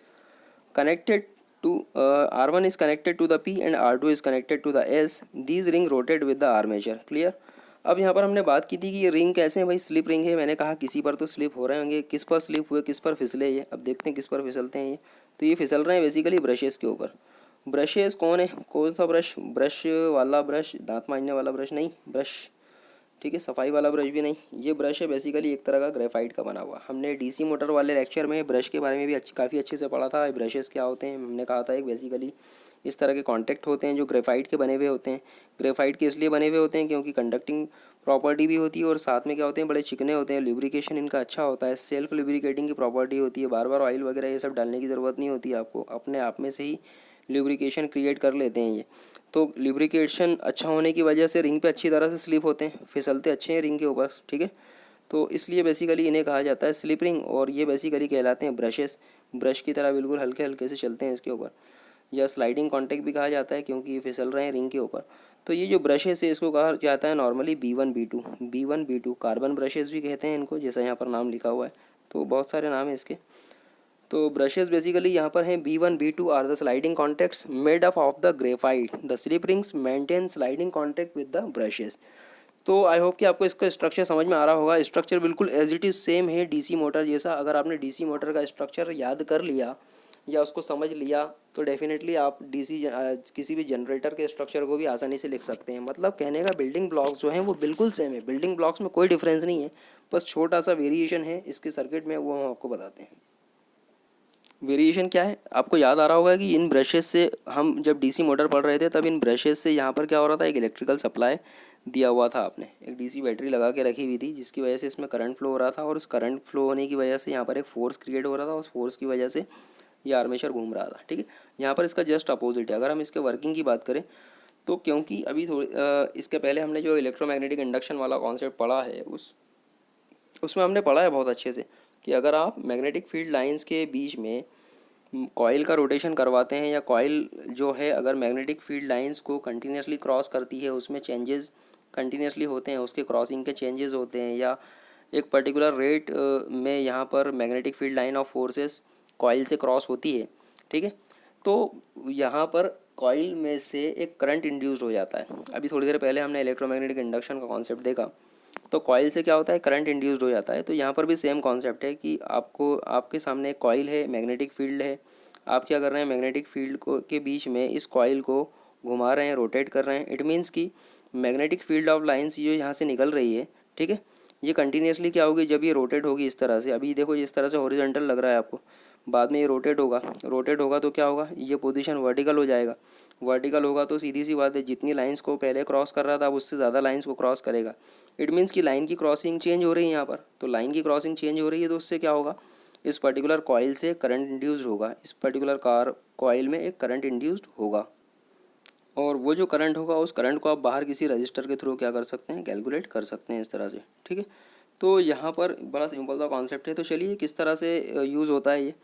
S1: connected to R1 is connected to the P and R2 is connected to the S. These ring rotate with the armature. Clear? अब यहाँ पर हमने बात की थी कि ये ring कैसे हैं भाई, स्लिप रिंग है। मैंने कहा किसी पर तो स्लिप हो रहे होंगे, किस पर स्लिप हुए, किस पर फिसले ये। अब देखते हैं किस पर फिसलते हैं ये। तो ये फिसल रहे हैं बेसिकली ब्रशेस के ऊपर। ब्रशेस कौन है, कौन सा ब्रश, ब्रश वाला ब्रश, दांत मांजने वाला ब्रश नहीं, ब्रश, ठीक है, सफाई वाला ब्रश भी नहीं। ये ब्रश है बेसिकली एक तरह का ग्रेफाइट का बना हुआ। हमने डीसी मोटर वाले लेक्चर में ब्रश के बारे में भी काफ़ी अच्छे से पढ़ा था। ब्रशेस क्या होते हैं, हमने कहा था एक बेसिकली इस तरह के कॉन्टैक्ट होते हैं जो ग्रेफाइट के बने हुए होते हैं। ग्रेफाइट के इसलिए बने हुए होते हैं क्योंकि कंडक्टिंग प्रॉपर्टी भी होती है, और साथ में क्या होते हैं, बड़े चिकने होते हैं, लुब्रिकेशन इनका अच्छा होता है, सेल्फ लुब्रिकेटिंग की प्रॉपर्टी होती है। बार बार ऑयल वगैरह ये सब डालने की ज़रूरत नहीं होती है आपको, अपने आप में से ही लुब्रिकेशन क्रिएट कर लेते हैं ये। तो लुब्रिकेशन अच्छा होने की वजह से रिंग पे अच्छी तरह से स्लिप होते हैं, फिसलते अच्छे हैं रिंग के ऊपर, ठीक है। तो इसलिए बेसिकली इन्हें कहा जाता है स्लिप रिंग, और ये बेसिकली कहलाते हैं ब्रशेस। ब्रश की तरह बिल्कुल हल्के हल्के से चलते हैं इसके ऊपर, या स्लाइडिंग कॉन्टैक्ट भी कहा जाता है क्योंकि ये फिसल रहे हैं रिंग के ऊपर। तो ये जो ब्रशेस है इसको कहा जाता है normally B1 B2 carbon brushes भी कहते हैं इनको, जैसा यहाँ पर नाम लिखा हुआ है। तो बहुत सारे नाम हैं इसके। तो ब्रशेस बेसिकली यहाँ पर हैं B1 B2 are the sliding contacts made up of the graphite. The slip rings maintain sliding contact with the brushes. तो आई होप कि आपको इसका स्ट्रक्चर समझ में आ रहा होगा। स्ट्रक्चर बिल्कुल एज इट इज़ सेम है डीसी मोटर जैसा। अगर आपने डीसी मोटर का स्ट्रक्चर याद कर लिया या उसको समझ लिया तो डेफिनेटली आप डीसी किसी भी जनरेटर के स्ट्रक्चर को भी आसानी से लिख सकते हैं। मतलब कहने का बिल्डिंग ब्लॉक्स जो हैं वो बिल्कुल सेम है, बिल्डिंग ब्लॉक्स में कोई डिफरेंस नहीं है, बस छोटा सा वेरिएशन है इसके सर्किट में, वो हम आपको बताते हैं। वेरिएशन क्या है, आपको याद आ रहा होगा कि इन ब्रशेस से हम जब डीसी मोटर पढ़ रहे थे तब इन ब्रशेस से यहाँ पर क्या हो रहा था, एक इलेक्ट्रिकल सप्लाई दिया हुआ था आपने, एक डीसी बैटरी लगा के रखी हुई थी जिसकी वजह से इसमें करंट फ्लो हो रहा था, और उस करंट फ्लो होने की वजह से यहाँ पर एक फोर्स क्रिएट हो रहा था, उस फोर्स की वजह से ये आर्मेचर घूम रहा था, ठीक है। यहाँ पर इसका जस्ट अपोजिट है। अगर हम इसके वर्किंग की बात करें तो क्योंकि अभी इसके पहले हमने जो इलेक्ट्रोमैग्नेटिक इंडक्शन वाला कॉन्सेप्ट पढ़ा है उसमें हमने पढ़ा है बहुत अच्छे से कि अगर आप मैग्नेटिक फील्ड लाइंस के बीच में कॉइल का रोटेशन करवाते हैं, या कॉइल जो है अगर मैग्नेटिक फील्ड लाइंस को कंटिन्यूसली क्रॉस करती है, उसमें चेंजेस कंटिन्यूसली होते हैं, उसके क्रॉसिंग के चेंजेस होते हैं, या एक पर्टिकुलर रेट में यहाँ पर magnetic field line of forces coil से क्रॉस होती है, ठीक है। तो यहाँ पर कॉइल में से एक करंट इंड्यूस्ड हो जाता है। अभी थोड़ी देर पहले हमने इलेक्ट्रोमैग्नेटिक इंडक्शन का कॉन्सेप्ट देखा, तो कॉइल से क्या होता है, करंट इंड्यूस्ड हो जाता है। तो यहाँ पर भी सेम कॉन्सेप्ट है कि आपको आपके सामने एक कॉइल है, मैग्नेटिक फील्ड है, आप क्या कर रहे हैं, मैग्नेटिक फील्ड को के बीच में इस कॉइल को घुमा रहे हैं, रोटेट कर रहे हैं। इट मीन्स कि मैग्नेटिक फील्ड ऑफ लाइंस जो यहाँ से निकल रही है, ठीक है, ये कंटिन्यूसली क्या होगी, जब ये रोटेट होगी इस तरह से, अभी देखो जिस तरह से हॉरिजॉन्टल लग रहा है आपको, बाद में ये रोटेट होगा तो क्या होगा, ये पोजीशन वर्टिकल हो जाएगा। वर्टिकल होगा तो सीधी सी बात है, जितनी लाइंस को पहले क्रॉस कर रहा था अब उससे ज़्यादा लाइंस को क्रॉस करेगा। इट मीन्स कि लाइन की क्रॉसिंग चेंज हो रही है यहाँ पर। तो लाइन की क्रॉसिंग चेंज हो रही है तो उससे क्या होगा, इस पर्टिकुलर कॉइल से करंट इंड्यूस्ड होगा, इस पर्टिकुलर कॉइल में एक करंट इंड्यूस्ड होगा, और वो जो करंट होगा उस करंट को आप बाहर किसी रजिस्टर के थ्रू क्या कर सकते हैं, कैलकुलेट कर सकते हैं इस तरह से, ठीक है। तो यहाँ पर बड़ा सिंपल सा कॉन्सेप्ट है। तो चलिए किस तरह से यूज़ होता है ये,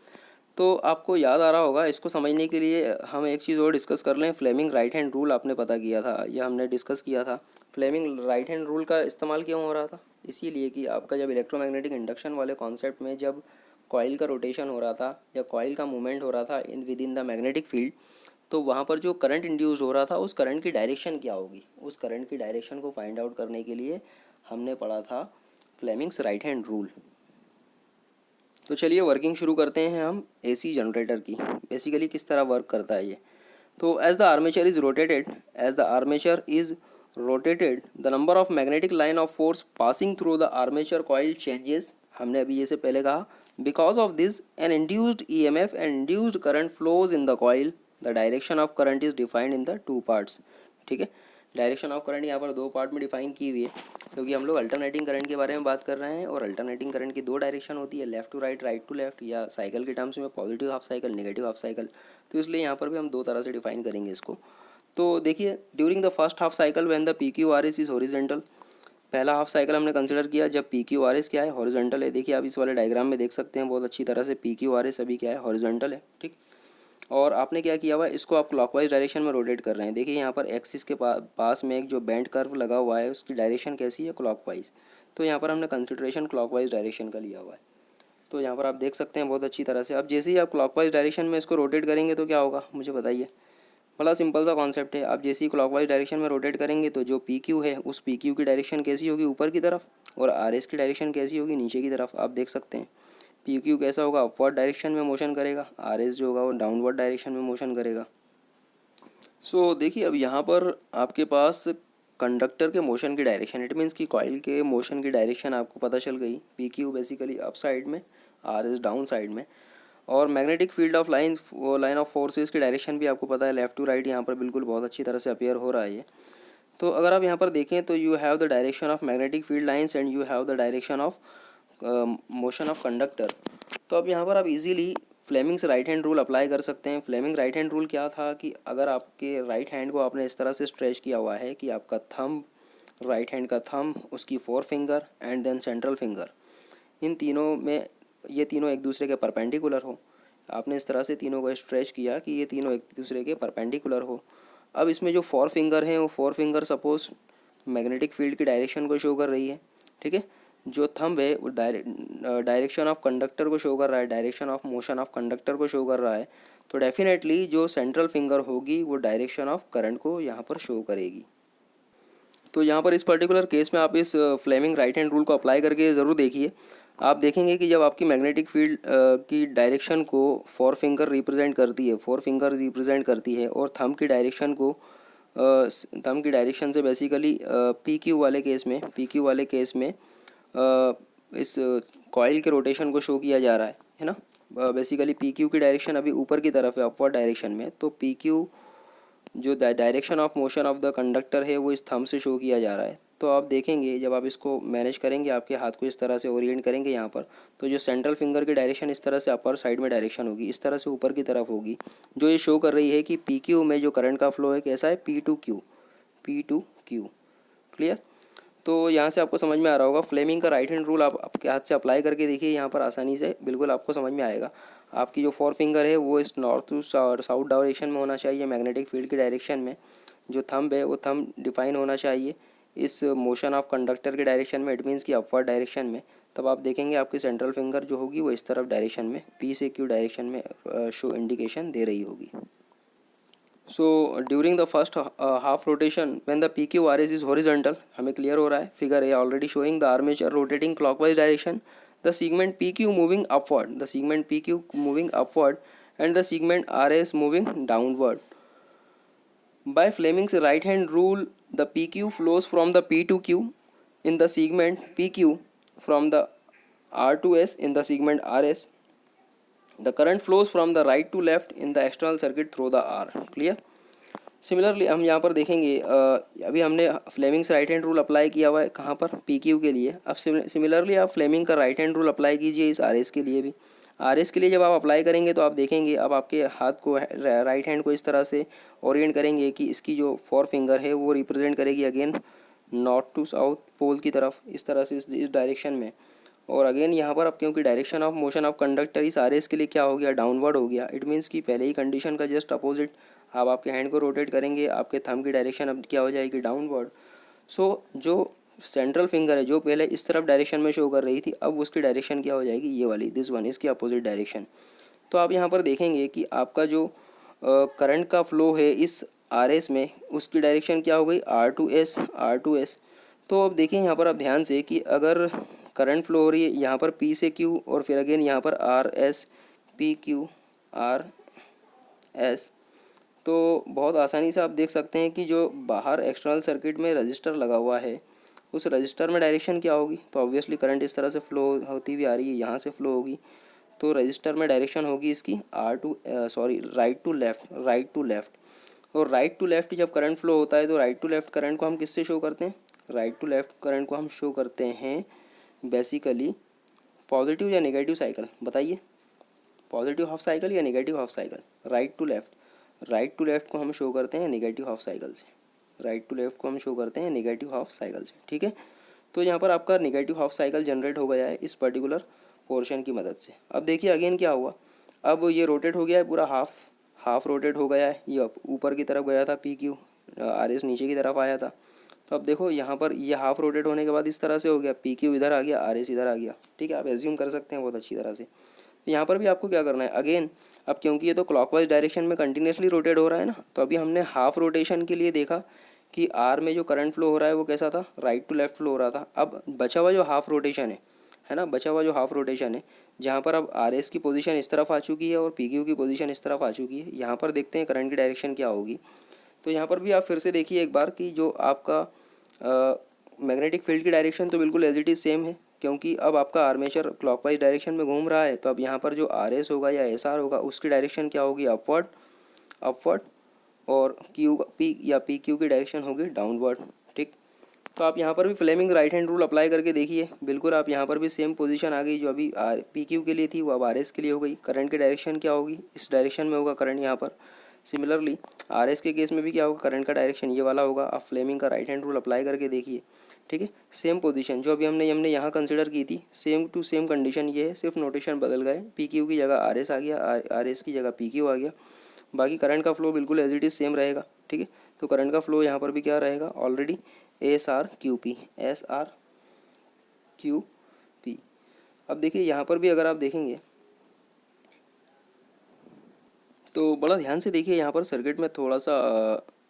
S1: तो आपको याद आ रहा होगा। इसको समझने के लिए हम एक चीज़ और डिस्कस कर लें। फ्लेमिंग राइट हैंड रूल आपने पता किया था या हमने डिस्कस किया था। फ्लेमिंग राइट हैंड रूल का इस्तेमाल क्यों हो रहा था, इसीलिए कि आपका जब इलेक्ट्रोमैग्नेटिक इंडक्शन वाले कॉन्सेप्ट में जब कॉइल का रोटेशन हो रहा था या कॉइल का मूवमेंट हो रहा था with in the magnetic field, तो वहाँ पर जो करंट इंड्यूस हो रहा था उस करंट की डायरेक्शन क्या होगी, उस करंट की डायरेक्शन को फाइंड आउट करने के लिए हमने पढ़ा था फ्लेमिंग्स राइट हैंड रूल। तो चलिए वर्किंग शुरू करते हैं हम एसी जनरेटर की। बेसिकली किस तरह वर्क करता है ये। तो as the armature is rotated, the number of magnetic line of force passing through the armature coil changes. हमने अभी जैसे पहले कहा, because of this an induced EMF and induced current flows in the coil. The direction of current is defined in the two parts. ठीक है, direction of current यहाँ पर दो पार्ट में डिफाइन की हुई है, क्योंकि हम लोग अल्टरनेटिंग करंट के बारे में बात कर रहे हैं, और अल्टरनेटिंग करंट की दो डायरेक्शन होती है, left to right, right to left, या साइकिल के टर्म्स में positive half cycle, negative half cycle. तो इसलिए यहाँ पर भी हम दो तरह से डिफाइन करेंगे इसको। तो देखिए, during the first half cycle when the P Q R S is horizontal, पहला हाफ साइकिल हमने कंसिडर किया जब पी क्यू आर एस क्या है, हॉरिजॉन्टल है। देखिए आप इस वाले डायग्राम में देख सकते हैं बहुत अच्छी तरह से, पी क्यू आर एस अभी क्या है, हॉरिजॉन्टल है, ठीक। और आपने क्या किया हुआ है, इसको आप क्लॉकवाइज डायरेक्शन में रोटेट कर रहे हैं। देखिए यहाँ पर एक्सिस के पास में एक जो बेंड कर्व लगा हुआ है, उसकी डायरेक्शन कैसी है, क्लॉकवाइज। तो यहाँ पर हमने कंसिडरेशन क्लॉकवाइज डायरेक्शन का लिया हुआ है। तो यहाँ पर आप देख सकते हैं बहुत अच्छी तरह से। अब जैसे ही आप क्लॉकवाइज डायरेक्शन में इसको रोटेट करेंगे तो क्या होगा, मुझे बताइए। बड़ा सिंपल सा कॉन्सेप्ट है। आप जैसे ही क्लॉकवाइज डायरेक्शन में रोटेट करेंगे तो जो पी क्यू है, उस पी क्यू की डायरेक्शन कैसी होगी, ऊपर की तरफ, और आर एस की डायरेक्शन कैसी होगी, नीचे की तरफ। आप देख सकते हैं पी क्यू कैसा होगा, अपवर्ड डायरेक्शन में मोशन करेगा, आर एस जो होगा वो डाउनवर्ड डायरेक्शन में मोशन करेगा। सो देखिए अब यहाँ पर आपके पास कंडक्टर के मोशन की डायरेक्शन, इट मीन्स कि कॉइल के मोशन की डायरेक्शन आपको पता चल गई। P Q basically up side में, आर एस डाउन साइड में, और magnetic field of line of forces की डायरेक्शन भी आपको पता है, लेफ्ट टू राइट यहाँ पर बिल्कुल बहुत अच्छी तरह से अपेयर हो रहा है ये। तो अगर आप यहाँ पर देखें तो you have the direction of magnetic field lines and you have the direction of motion of conductor. तो अब यहाँ पर आप easily Fleming's right hand rule apply कर सकते हैं। फ्लेमिंग राइट हैंड रूल क्या था कि अगर आपके राइट हैंड को आपने इस तरह से स्ट्रेच किया हुआ है कि आपका थंब, राइट हैंड का थंब, उसकी four finger and then central finger, इन तीनों में, ये तीनों एक दूसरे के परपेंडिकुलर हो। आपने इस तरह से तीनों को स्ट्रेच किया कि ये तीनों एक दूसरे के परपेंडिकुलर हो। अब इसमें जो फोर फिंगर हैं, वो four finger suppose magnetic field की डायरेक्शन को शो कर रही है, ठीक है। जो थंब है वो डायरेक्शन ऑफ कंडक्टर को शो कर रहा है, direction of motion of conductor को शो कर रहा है। तो डेफिनेटली जो सेंट्रल फिंगर होगी वो डायरेक्शन ऑफ करंट को यहाँ पर शो करेगी। तो यहाँ पर इस पर्टिकुलर केस में आप इस फ्लेमिंग राइट हैंड रूल को अप्लाई करके ज़रूर देखिए। आप देखेंगे कि जब आपकी मैग्नेटिक फील्ड की डायरेक्शन को फोर फिंगर रिप्रेजेंट करती है, फोर फिंगर रिप्रेजेंट करती है, और थंब की डायरेक्शन को थंब की डायरेक्शन से बेसिकली पी क्यू वाले केस में, पी क्यू वाले केस में इस कॉइल के रोटेशन को शो किया जा रहा है ना। बेसिकली पी क्यू की डायरेक्शन अभी ऊपर की तरफ है, अपवर्ड डायरेक्शन में। तो पी क्यू जो direction of motion of the conductor है वो इस थंब से शो किया जा रहा है। तो आप देखेंगे जब आप इसको मैनेज करेंगे, आपके हाथ को इस तरह से ओरिएंट करेंगे यहाँ पर, तो जो सेंट्रल फिंगर की डायरेक्शन इस तरह से अपर साइड में डायरेक्शन होगी, इस तरह से ऊपर की तरफ होगी, जो ये शो कर रही है कि पी क्यू में जो करंट का फ्लो है कैसा है, P to Q, P to Q. Clear. तो यहाँ से आपको समझ में आ रहा होगा। फ्लेमिंग का राइट हैंड रूल आप आपके हाथ से अप्लाई करके देखिए, यहाँ पर आसानी से बिल्कुल आपको समझ में आएगा। आपकी जो फोर फिंगर है वो इस नॉर्थ टू साउथ डायरेक्शन में होना चाहिए, मैग्नेटिक फील्ड की डायरेक्शन में। जो थंब है वो थंब डिफाइन होना चाहिए इस मोशन ऑफ कंडक्टर के डायरेक्शन में, इट मीन्स की अपवर्ड डायरेक्शन में। तब आप देखेंगे आपकी सेंट्रल फिंगर जो होगी वो इस तरफ डायरेक्शन में, पी से क्यू डायरेक्शन में शो इंडिकेशन दे रही होगी। So during the first half rotation when the P Q R S is horizontal, हमें क्लियर हो रहा है, figure A already showing the armature rotating clockwise direction, the segment P Q moving upward, the segment P Q moving upward and the segment R S moving downward. By Fleming's right hand rule, the PQ flows from the P to Q in the segment PQ, from the R to S in the segment RS. The current flows from the right to left in the external circuit through the R. Clear? Similarly हम यहाँ पर देखेंगे, अभी हमने Fleming's right hand rule apply किया हुआ है कहाँ पर, पी क्यू के लिए। अब सिमिलरली आप फ्लेमिंग का राइट हैंड रूल अप्लाई कीजिए इस आर एस के लिए भी। आर एस के लिए जब आप अप्लाई करेंगे तो आप देखेंगे अब आपके हाथ को, राइट हैंड को इस तरह से ओरिएंट करेंगे कि इसकी जो फोर फिंगर है वो रिप्रेजेंट करेगी again north to south pole की तरफ, इस तरह से इस डायरेक्शन में। और अगेन यहाँ पर अब क्योंकि direction of motion of conductor इस आर एस के लिए क्या हो गया, डाउनवर्ड हो गया। इट मीन्स कि पहले ही कंडीशन का जस्ट अपोजिट, आप आपके हैंड को रोटेट करेंगे, आपके थंब की डायरेक्शन अब क्या हो जाएगी, डाउनवर्ड। सो जो सेंट्रल फिंगर है जो पहले इस तरफ डायरेक्शन में शो कर रही थी, अब उसकी डायरेक्शन क्या हो जाएगी, ये वाली, दिस वन, इसकी अपोजिट डायरेक्शन। तो आप यहाँ पर देखेंगे कि आपका जो करंट का फ्लो है इस आर एस में, उसकी डायरेक्शन क्या हो गई, R to S, R to S. तो अब देखिए यहाँ पर आप ध्यान से कि अगर करंट फ्लो हो रही है यहाँ पर पी से क्यू, और फिर अगेन यहाँ पर R S, P Q R S, तो बहुत आसानी से आप देख सकते हैं कि जो बाहर एक्सटर्नल सर्किट में रजिस्टर लगा हुआ है, उस रजिस्टर में डायरेक्शन क्या होगी, तो ऑब्वियसली करंट इस तरह से फ्लो होती हुई आ रही है, यहाँ से फ्लो होगी, तो रजिस्टर में डायरेक्शन होगी इसकी right to left, right to left. और राइट टू लेफ़्ट जब करंट फ्लो होता है तो राइट टू लेफ़्ट करंट को हम किससे शो करते हैं, राइट टू लेफ़्ट करंट को हम शो करते हैं बेसिकली पॉजिटिव या नेगेटिव साइकिल, बताइए, पॉजिटिव हाफ साइकिल या negative half cycle. Right to left को हम शो करते हैं नेगेटिव हाफ साइकिल से, राइट टू लेफ़्ट को हम शो करते हैं नेगेटिव हाफ साइकिल से, ठीक है। तो यहाँ पर आपका नेगेटिव हाफ साइकिल जनरेट हो गया है इस पर्टिकुलर पोर्शन की मदद से। अब देखिए अगेन क्या हुआ, अब ये रोटेट हो गया है पूरा, हाफ रोटेट हो गया है, ये ऊपर की तरफ गया था पी क्यू, आर एस नीचे की तरफ आया था। तो अब देखो यहाँ पर ये हाफ रोटेट होने के बाद इस तरह से हो गया, पी क्यू इधर आ गया, आर एस इधर आ गया, ठीक है, आप एज्यूम कर सकते हैं बहुत अच्छी तरह से। तो यहाँ पर भी आपको क्या करना है अगेन, अब क्योंकि ये तो क्लॉकवाइज डायरेक्शन में कंटिन्यूसली रोटेट हो रहा है ना, तो अभी हमने हाफ रोटेशन के लिए देखा कि आर में जो करंट फ्लो हो रहा है वो कैसा था, राइट टू लेफ्ट फ्लो हो रहा था। अब बचा हुआ जो हाफ रोटेशन है ना, बचा हुआ जो हाफ रोटेशन है, जहाँ पर अब आर एस की पोजीशन इस तरफ आ चुकी है और पी क्यू की पोजीशन इस तरफ आ चुकी है, यहाँ पर देखते हैं करंट की डायरेक्शन क्या होगी। तो यहाँ पर भी आप फिर से देखिए एक बार कि जो आपका मैग्नेटिक फील्ड की डायरेक्शन तो बिल्कुल एज इट इज़ सेम है, क्योंकि अब आपका आर्मेचर क्लॉकवाइज डायरेक्शन में घूम रहा है। तो अब यहाँ पर जो आर एस होगा या एस आर होगा उसकी डायरेक्शन क्या होगी, अपवर्ड, और क्यू पी या पी क्यू की डायरेक्शन होगी डाउनवर्ड, ठीक। तो आप यहाँ पर भी Fleming right hand rule apply करके देखिए, बिल्कुल आप यहाँ पर भी सेम पोजीशन आ गई, जो अभी पी क्यू के लिए थी वो अब आर एस के लिए हो गई। करंट की डायरेक्शन क्या होगी, इस डायरेक्शन में होगा करंट यहाँ पर। सिमिलरली आर एस के केस में भी क्या होगा, करंट का डायरेक्शन ये वाला होगा। आप फ्लेमिंग का राइट हैंड रूल अप्लाई करके देखिए, ठीक है। सेम पोजीशन जो अभी हमने यहाँ कंसिडर की थी, सेम टू सेम कंडीशन ये है, सिर्फ नोटेशन बदल गए, पी क्यू की जगह आर एस आ गया, आर एस की जगह पी क्यू आ गया, बाकी करंट का फ्लो बिल्कुल एज इट इज़ सेम रहेगा, ठीक है। तो करंट का फ्लो यहाँ पर भी क्या रहेगा, already S R Q P, S R Q P. अब देखिए यहाँ पर भी अगर आप देखेंगे तो बड़ा ध्यान से देखिए, यहाँ पर सर्किट में थोड़ा सा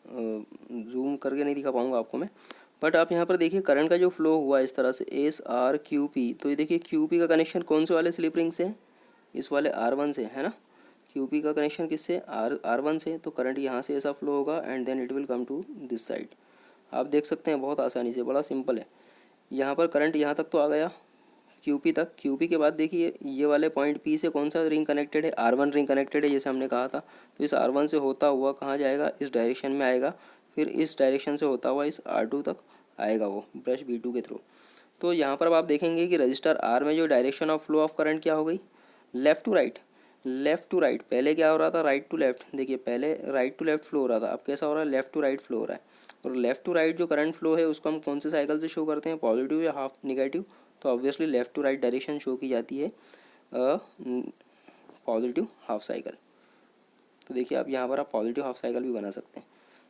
S1: जूम करके नहीं दिखा पाऊँगा आपको मैं, बट आप यहाँ पर देखिए करंट का जो फ्लो हुआ इस तरह से एस आर क्यू पी। तो ये देखिए क्यू पी का कनेक्शन कौन से वाले स्लिप रिंग से है, इस वाले आर वन से, है ना। क्यू पी का कनेक्शन किससे, आर वन से। तो करंट यहाँ से ऐसा फ्लो होगा and then it will come to this side. आप देख सकते हैं बहुत आसानी से, बड़ा सिंपल है। यहाँ पर करंट यहाँ तक तो आ गया क्यू पी तक, क्यू पी के बाद देखिए ये वाले पॉइंट पी से कौन सा रिंग कनेक्टेड है, आर वन रिंग कनेक्टेड है, जैसे हमने कहा था। तो इस आर वन से होता हुआ कहाँ जाएगा, इस डायरेक्शन में आएगा, फिर इस डायरेक्शन से होता हुआ इस आर टू तक आएगा वो ब्रश बी टू के थ्रू। तो यहाँ पर अब आप देखेंगे कि रजिस्टर आर में जो direction of flow of current क्या हो गई, left to right, left to right. पहले क्या हो रहा था, राइट टू लेफ्ट, देखिए पहले राइट टू लेफ्ट फ्लो हो रहा था, अब कैसा हो रहा है, लेफ़्ट टू राइट फ्लो हो रहा है। और लेफ़्ट टू राइट जो करंट फ्लो है उसको हम कौन से साइकिल से शो करते हैं, पॉजिटिव या हाफ नेगेटिव। तो obviously left to right direction show की जाती है पॉजिटिव हाफ साइकिल। तो देखिए आप यहाँ पर आप पॉजिटिव हाफ साइकिल भी बना सकते हैं।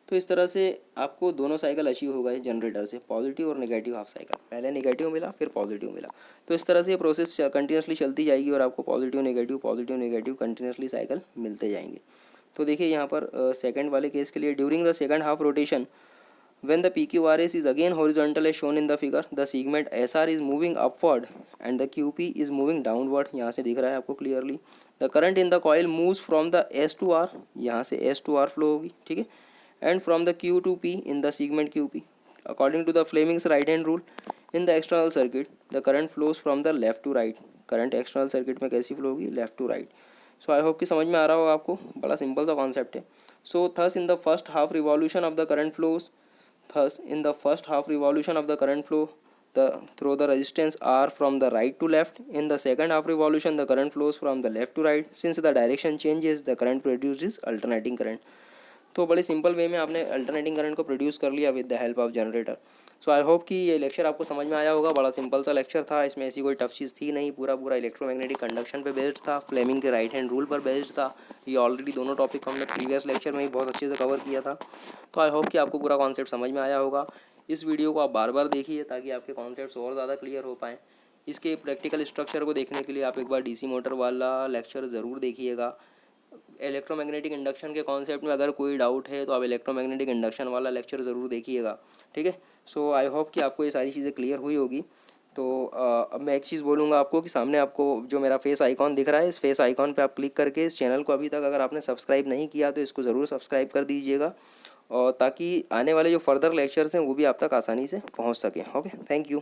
S1: तो इस तरह से आपको दोनों साइकिल अचीव हो गए जनरेटर से, पॉजिटिव और नेगेटिव हाफ साइकिल, पहले नेगेटिव मिला फिर पॉजिटिव मिला। तो इस तरह से ये प्रोसेस कंटिन्यूसली चलती जाएगी और आपको पॉजिटिव नेगेटिव कंटिन्यूसली साइकिल मिलते जाएंगे। तो देखिए यहाँ पर सेकंड वाले केस के लिए, during the second half rotation when the PQRS is again horizontal as shown in the figure, the segment SR is moving upward and the QP is moving downward। यहाँ से दिख रहा है आपको clearly. the current in the coil moves from the S to R, यहाँ से S to R flow होगी, ठीक है, and from the Q to P in the segment QP। according to the Fleming's right hand rule in the external circuit the current flows from the left to right। Current external circuit में कैसी flow होगी, left to right. So I hope कि समझ में आ रहा होगा आपको, बड़ा सिंपल सा कॉन्सेप्ट है। So thus in the first half revolution of the current flows, thus in the first half revolution of the current flow through the resistance R from the right to left, in the second half revolution the current flows from the left to right। since the direction changes the current produces alternating current। तो बड़े simple way में आपने alternating current को produce कर लिया with the help of generator. So I hope कि ये lecture आपको समझ में आया होगा। बड़ा सिंपल सा लेक्चर था, इसमें ऐसी कोई टफ चीज़ थी नहीं, पूरा पूरा इलेक्ट्रोमैग्नेटिक कंडक्शन पे बेस्ड था, फ्लेमिंग के राइट हैंड रूल पर बेस्ड था। ये ऑलरेडी दोनों टॉपिक हमने प्रीवियस लेक्चर में ही बहुत अच्छे से कवर किया था। तो आई होप कि आपको पूरा कॉन्सेप्ट समझ में आया होगा। इस वीडियो को आप बार बार देखिए ताकि आपके कॉन्सेप्ट्स और ज़्यादा क्लियर हो पाएँ। इसके प्रैक्टिकल स्ट्रक्चर को देखने के लिए आप एक बार डीसी मोटर वाला लेक्चर ज़रूर देखिएगा। इलेक्ट्रोमैग्नेटिक इंडक्शन के कॉन्सेप्ट में अगर कोई डाउट है तो आप इलेक्ट्रोमैग्नेटिक इंडक्शन वाला लेक्चर ज़रूर देखिएगा, ठीक है। सो आई होप कि आपको ये सारी चीज़ें क्लियर हुई होगी। तो अब मैं एक चीज़ बोलूँगा आपको कि सामने आपको जो मेरा फेस आइकॉन दिख रहा है, इस फेस आइकॉन पे आप क्लिक करके इस चैनल को अभी तक अगर आपने सब्सक्राइब नहीं किया तो इसको ज़रूर सब्सक्राइब कर दीजिएगा, और ताकि आने वाले जो फर्दर लेक्चर्स हैं वो भी आप तक आसानी से पहुंच सकें। Okay, thank you.